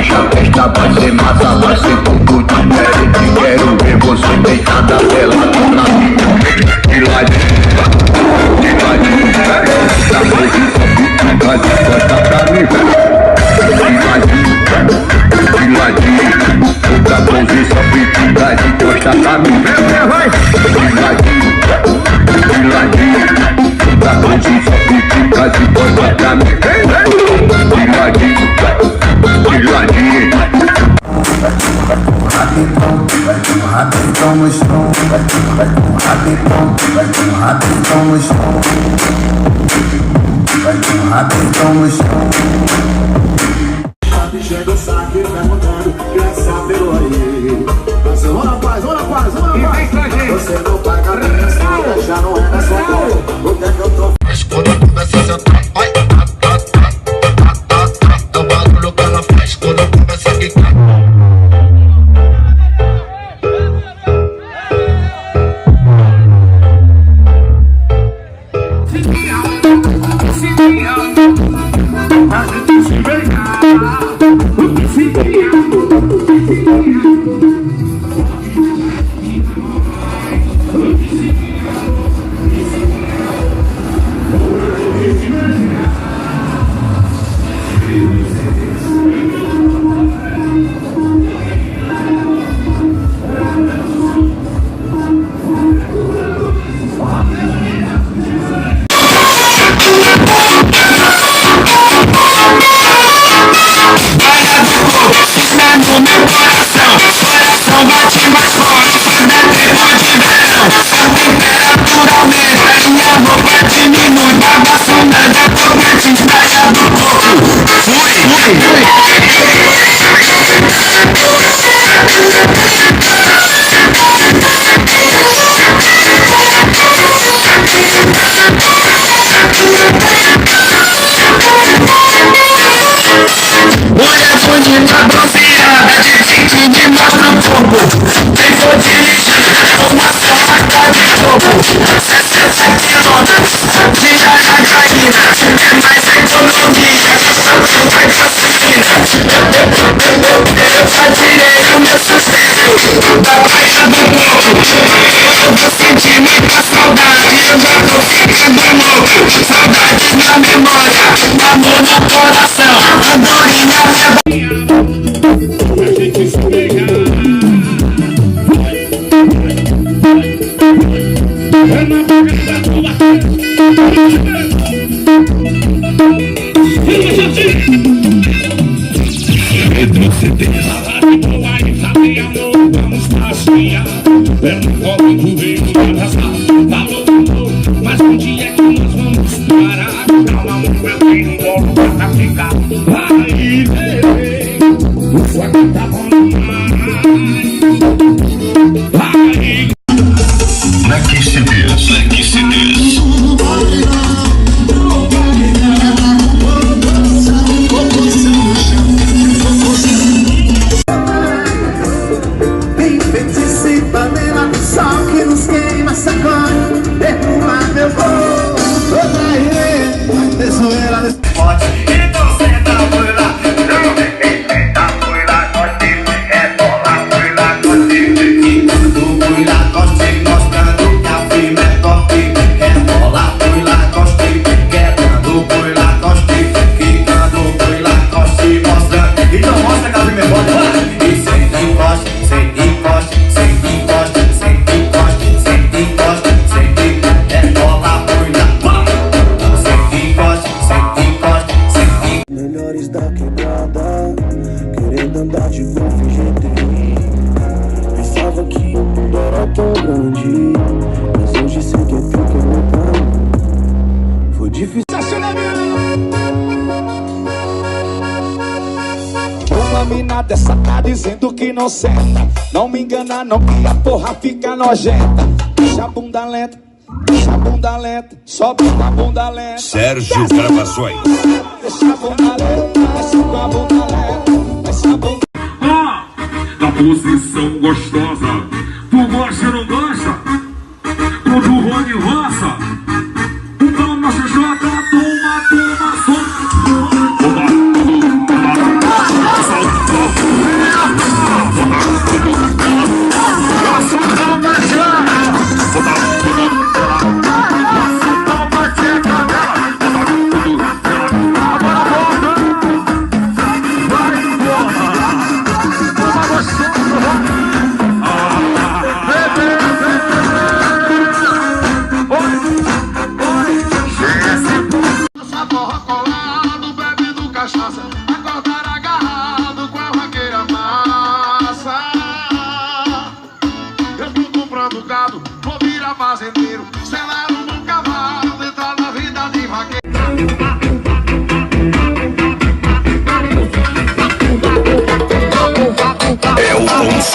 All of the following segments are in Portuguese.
Hoje a festa vai ser massa, vai ser tudo diferente. Quero ver você deitada pelada na minha. De ladinho, de ladinho, da posição fica de costa pra mim. De ladinho, da posição fica de costa pra mim. De ladinho, da posição fica de costa pra mim. De ladinho, de ladinho. Vai com rabetão no chão, vai com rabetão no chão, vai com rabetão no chão. Chega o saque perguntando, quer saber o aí? Vamos na paz, vamos na paz, vamos na paz. Você não paga a minha, já não é da sua cor. O que é que eu tô? Mas quando eu começo a sentar, ai, é o bagulho que ela faz quando eu começo a quicar. Saudades na memória, amor no coração, andorinha a gente se pegar. É na boca da tua retroceder. Vamos passear pelo copo do rio da sala. Mas um dia que nós vamos parar. Calma, meu filho, volta pra ficar. Aí, o fogo tá bom demais. Aí. Black CDs. Mina dessa tá dizendo que não senta. Não me engana não que a porra fica nojenta. Deixa a bunda lenta, deixa a bunda lenta, sobe com a bunda lenta. Sérgio Gravações. Deixa a bunda lenta, desce com a bunda lenta, desce a bunda. Da posição gostosa, tu gosta ou não gosta? Todo Rony roça. Toma XJ, toma, toma, solta.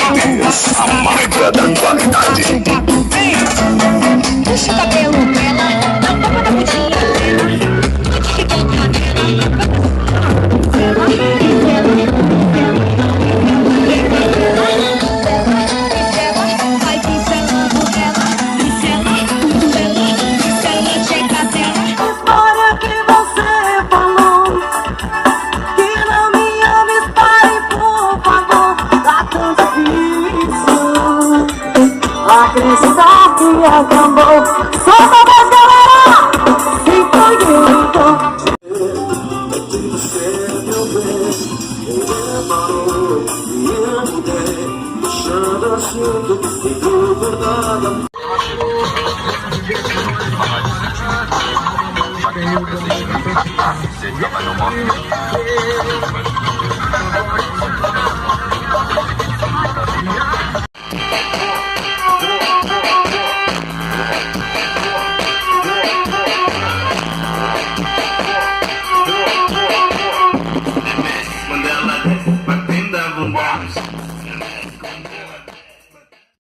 Paredões, a marca da qualidade. Puxa o cabelo dela, dá um tapa na bundinha dela. Vai pincelando ela, pincelando, checa dela. História que você falou, que não me ama, espere por favor. Tá tão difícil acreditar que acabou. Solta mais, galera! Se foi então. Deixando assunto, e tudo nada.